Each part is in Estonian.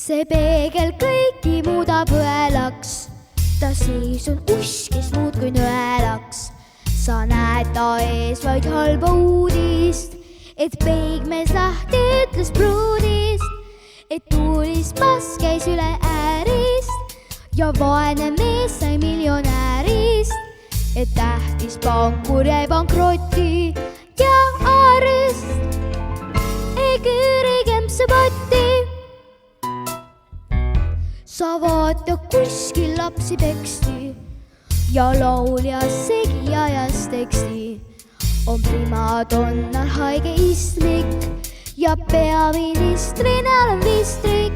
see peegel kõiki muudab õelaks, ta sees on usk, kes muudkui nõelaks. Sa näed ta ees vaid halba uudist, et peigmees lahti ütles pruudist, et tuulist pass käis üle äärist ja vaene mees sai miljonäärist, et tähtis pankur jäi pankrotti ja aarist ei küüri kempse potti. Sa vaata kuskil lapsi peksti ja laulja segi ajas teksti. On primadonnal haige istlik ja peaministrinal on vistrik.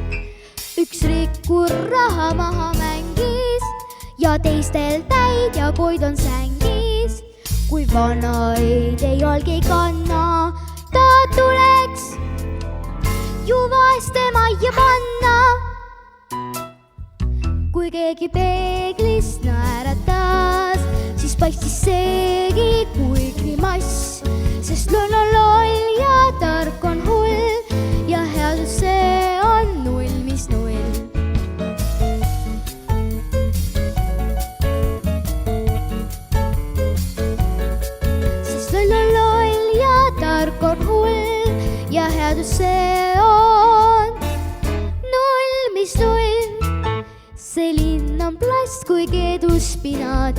Üks rikkur raha maha mängis ja teistel täid ja koid on sängis. Kui vanaid ei olgi kanna, ta tuleks ju vaeste majja panna. Kui keegi peeglist naeratas, siis paistis seegi kui grimass, sest loll on loll ja tark on hull ja headus see on null, mis null. Sest loll on loll ja tark on hull ja headus see on null, mis null. See linn on plast kui keeduspinad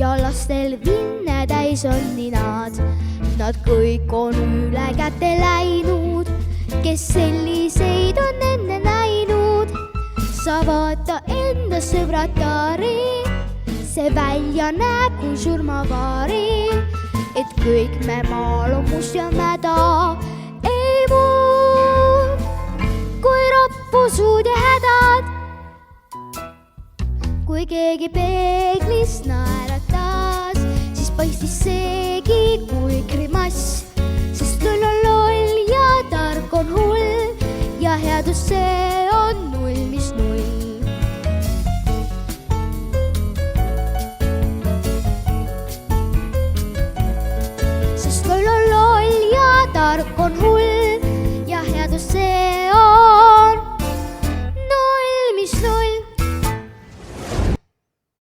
ja lastel vinne täis on ninad. Nad kõik on üle käte läinud, kes selliseid on enne näinud. Sa vaata enda sõbratari, see välja näeb kui surmavaari, et kõik me maal on must ja mäda, ei muud kui roppusuud ja hädad. Kui keegi peeglist naeratas, siis paistis seegi kui grimass, sest loll on loll ja tark on hull ja headus see on null, mis null. Sest loll on loll ja tark on hull